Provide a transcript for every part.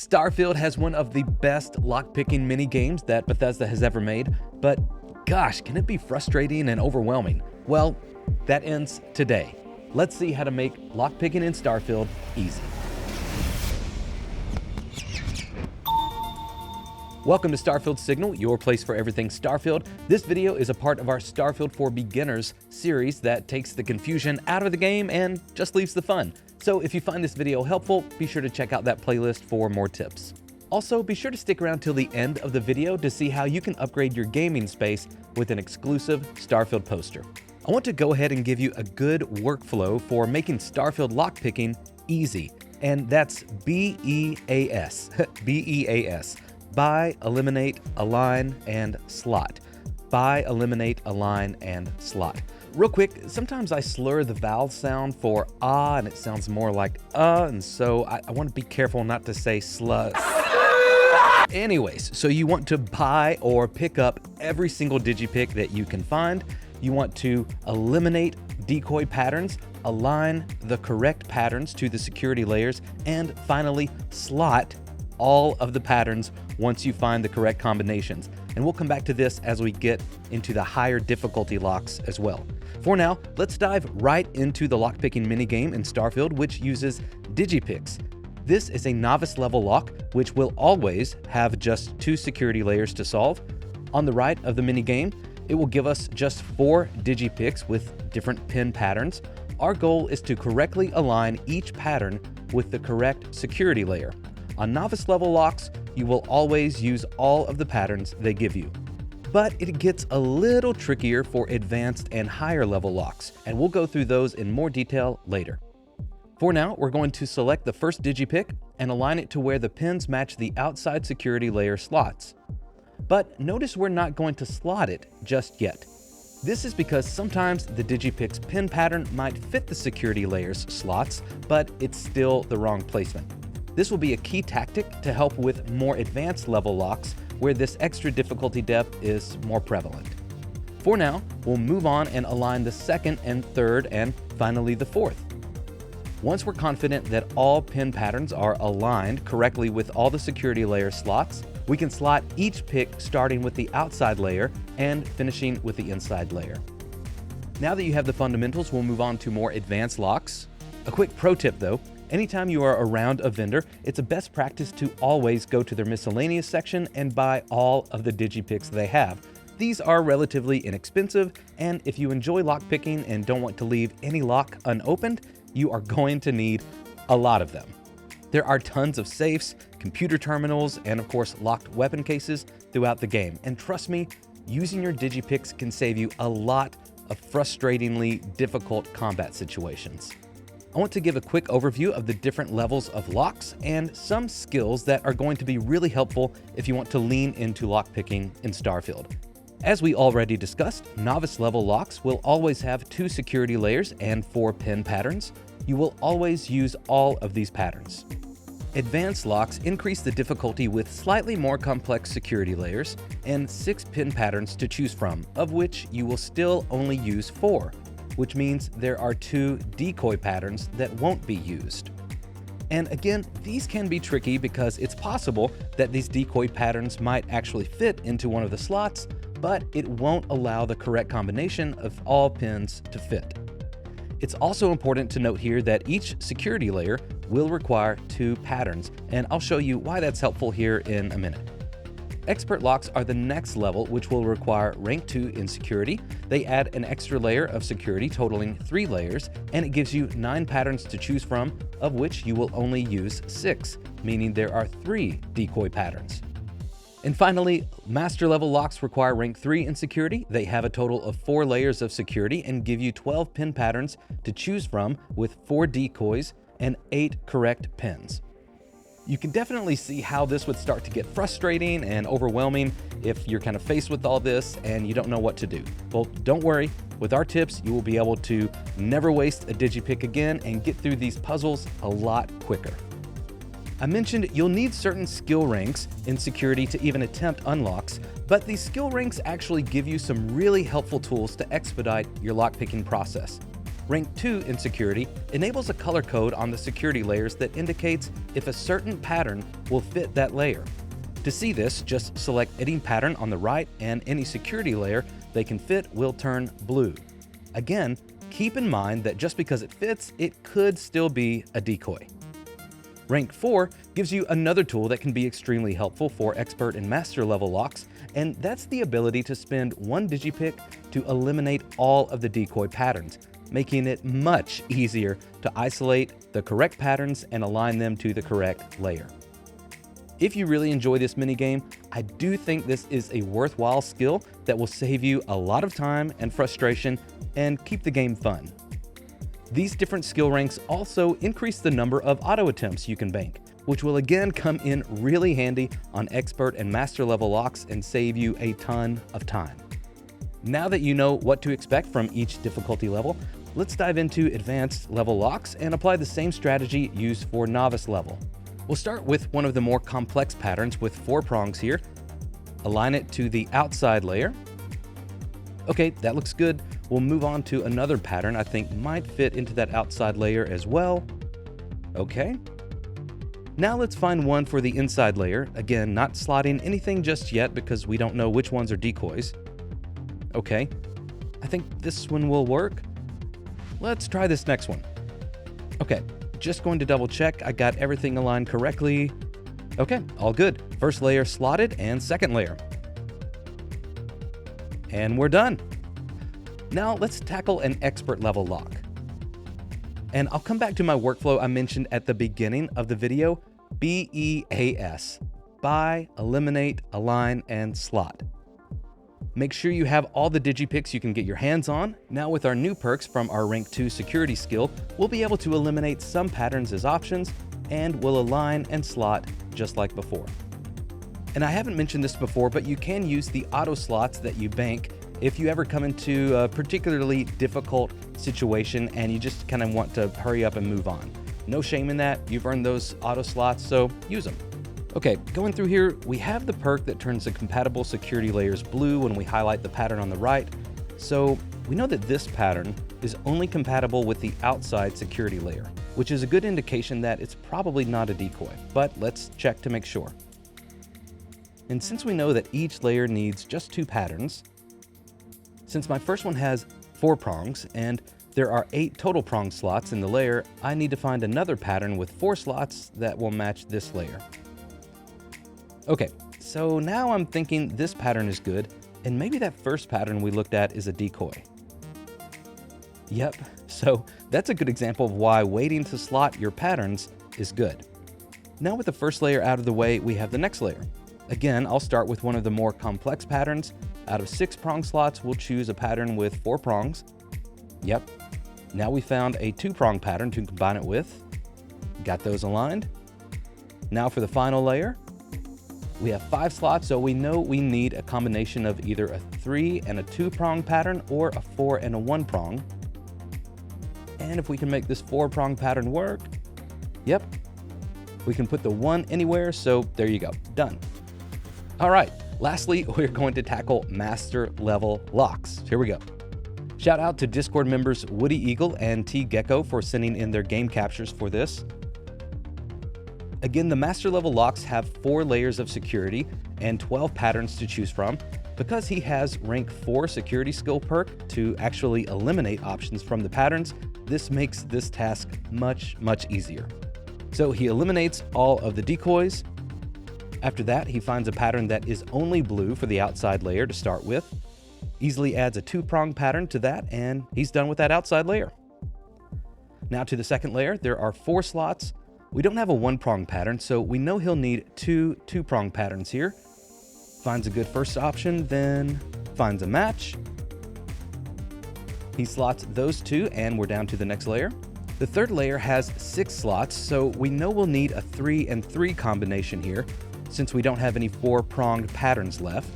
Starfield has one of the best lockpicking mini games that Bethesda has ever made, but gosh, can it be frustrating and overwhelming? Well, that ends today. Let's see how to make lockpicking in Starfield easy. Welcome to Starfield Signal, your place for everything Starfield. This video is a part of our Starfield for Beginners series that takes the confusion out of the game and just leaves the fun. So if you find this video helpful, be sure to check out that playlist for more tips. Also, be sure to stick around till the end of the video to see how you can upgrade your gaming space with an exclusive Starfield poster. I want to go ahead and give you a good workflow for making Starfield lockpicking easy, and that's B-E-A-S. B-E-A-S. Buy, eliminate, align, and slot. Buy, eliminate, align, and slot. Real quick, sometimes I slur the vowel sound for ah, and it sounds more like and so I want to be careful not to say slut. Anyways, so you want to buy or pick up every single digipick that you can find. You want to eliminate decoy patterns, align the correct patterns to the security layers, and finally slot all of the patterns once you find the correct combinations. And we'll come back to this as we get into the higher difficulty locks as well. For now, let's dive right into the lockpicking minigame in Starfield, which uses Digipicks. This is a novice level lock, which will always have just 2 security layers to solve. On the right of the minigame, it will give us just 4 Digipicks with different pin patterns. Our goal is to correctly align each pattern with the correct security layer. On novice level locks, you will always use all of the patterns they give you. But it gets a little trickier for advanced and higher level locks, and we'll go through those in more detail later. For now, we're going to select the first digipick and align it to where the pins match the outside security layer slots. But notice we're not going to slot it just yet. This is because sometimes the digipick's pin pattern might fit the security layer's slots, but it's still the wrong placement. This will be a key tactic to help with more advanced level locks where this extra difficulty depth is more prevalent. For now, we'll move on and align the second and third and finally the fourth. Once we're confident that all pin patterns are aligned correctly with all the security layer slots, we can slot each pick starting with the outside layer and finishing with the inside layer. Now that you have the fundamentals, we'll move on to more advanced locks. A quick pro tip though, anytime you are around a vendor, it's a best practice to always go to their miscellaneous section and buy all of the digipicks they have. These are relatively inexpensive, and if you enjoy lockpicking and don't want to leave any lock unopened, you are going to need a lot of them. There are tons of safes, computer terminals, and of course locked weapon cases throughout the game. And trust me, using your digipicks can save you a lot of frustratingly difficult combat situations. I want to give a quick overview of the different levels of locks and some skills that are going to be really helpful if you want to lean into lockpicking in Starfield. As we already discussed, novice level locks will always have 2 security layers and 4 pin patterns. You will always use all of these patterns. Advanced locks increase the difficulty with slightly more complex security layers and 6 pin patterns to choose from, of which you will still only use 4. Which means there are 2 decoy patterns that won't be used. And again, these can be tricky because it's possible that these decoy patterns might actually fit into one of the slots, but it won't allow the correct combination of all pins to fit. It's also important to note here that each security layer will require 2 patterns, and I'll show you why that's helpful here in a minute. Expert locks are the next level, which will require rank 2 in security. They add an extra layer of security totaling 3 layers, and it gives you 9 patterns to choose from, of which you will only use 6, meaning there are 3 decoy patterns. And finally, master level locks require rank 3 in security. They have a total of 4 layers of security and give you 12 pin patterns to choose from with 4 decoys and 8 correct pins. You can definitely see how this would start to get frustrating and overwhelming if you're kind of faced with all this and you don't know what to do. Well, don't worry. With our tips, you will be able to never waste a digipick again and get through these puzzles a lot quicker. I mentioned you'll need certain skill ranks in security to even attempt unlocks, but these skill ranks actually give you some really helpful tools to expedite your lockpicking process. Rank 2 in security enables a color code on the security layers that indicates if a certain pattern will fit that layer. To see this, just select any pattern on the right and any security layer they can fit will turn blue. Again, keep in mind that just because it fits, it could still be a decoy. Rank 4 gives you another tool that can be extremely helpful for expert and master level locks, and that's the ability to spend one digipick to eliminate all of the decoy patterns, making it much easier to isolate the correct patterns and align them to the correct layer. If you really enjoy this minigame, I do think this is a worthwhile skill that will save you a lot of time and frustration and keep the game fun. These different skill ranks also increase the number of auto attempts you can bank, which will again come in really handy on expert and master level locks and save you a ton of time. Now that you know what to expect from each difficulty level, let's dive into advanced level locks and apply the same strategy used for novice level. We'll start with one of the more complex patterns with 4 prongs here. Align it to the outside layer. Okay, that looks good. We'll move on to another pattern I think might fit into that outside layer as well. Okay. Now let's find one for the inside layer. Again, not slotting anything just yet because we don't know which ones are decoys. Okay, I think this one will work. Let's try this next one. Okay, just going to double check I got everything aligned correctly. Okay, all good. First layer slotted and second layer. And we're done. Now let's tackle an expert level lock. And I'll come back to my workflow I mentioned at the beginning of the video, BEAS, buy, eliminate, align, and slot. Make sure you have all the digipicks you can get your hands on. Now with our new perks from our rank 2 security skill, we'll be able to eliminate some patterns as options and will align and slot just like before. And I haven't mentioned this before, but you can use the auto slots that you bank if you ever come into a particularly difficult situation and you just kind of want to hurry up and move on. No shame in that. You've earned those auto slots, so use them. Okay, going through here, we have the perk that turns the compatible security layers blue when we highlight the pattern on the right. So we know that this pattern is only compatible with the outside security layer, which is a good indication that it's probably not a decoy, but let's check to make sure. And since we know that each layer needs just 2 patterns, since my first one has 4 prongs and there are 8 total prong slots in the layer, I need to find another pattern with 4 slots that will match this layer. Okay, so now I'm thinking this pattern is good, and maybe that first pattern we looked at is a decoy. Yep, so that's a good example of why waiting to slot your patterns is good. Now with the first layer out of the way, we have the next layer. Again, I'll start with one of the more complex patterns. Out of 6 prong slots, we'll choose a pattern with 4 prongs. Yep. Now we found a 2-prong pattern to combine it with. Got those aligned. Now for the final layer, we have 5 slots, so we know we need a combination of either a 3 and a 2-prong pattern or a 4 and a 1-prong. And if we can make this 4-prong pattern work, yep, we can put the 1 anywhere, so there you go, done. All right, lastly, we're going to tackle master level locks. Here we go. Shout out to Discord members Woody Eagle and T Gecko for sending in their game captures for this. Again, the master level locks have 4 layers of security and 12 patterns to choose from. Because he has rank 4 security skill perk to actually eliminate options from the patterns, this makes this task much easier. So he eliminates all of the decoys. After that, he finds a pattern that is only blue for the outside layer to start with, easily adds a 2-prong pattern to that, and he's done with that outside layer. Now to the second layer, there are 4 slots. We don't have a 1-prong pattern, so we know he'll need 2 2-prong patterns here. Finds a good first option, then finds a match. He slots those 2, and we're down to the next layer. The third layer has 6 slots, so we know we'll need a 3 and 3 combination here, since we don't have any 4-pronged patterns left.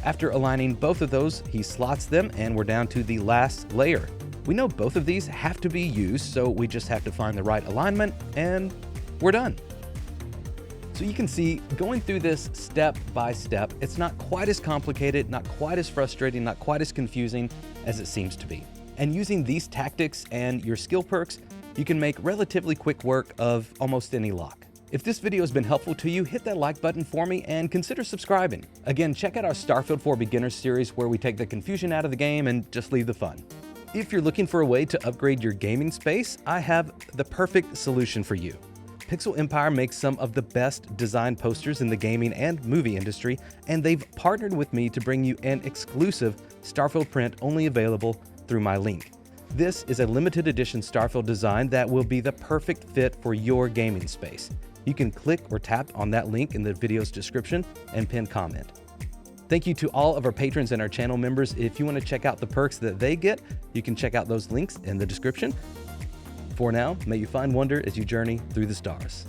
After aligning both of those, he slots them, and we're down to the last layer. We know both of these have to be used, so we just have to find the right alignment, and we're done. So you can see, going through this step by step, it's not quite as complicated, not quite as frustrating, not quite as confusing as it seems to be. And using these tactics and your skill perks, you can make relatively quick work of almost any lock. If this video has been helpful to you, hit that like button for me and consider subscribing. Again, check out our Starfield for Beginners series where we take the confusion out of the game and just leave the fun. If you're looking for a way to upgrade your gaming space, I have the perfect solution for you. Pixel Empire makes some of the best designed posters in the gaming and movie industry, and they've partnered with me to bring you an exclusive Starfield print only available through my link. This is a limited edition Starfield design that will be the perfect fit for your gaming space. You can click or tap on that link in the video's description and pin comment. Thank you to all of our patrons and our channel members. If you want to check out the perks that they get, you can check out those links in the description. For now, may you find wonder as you journey through the stars.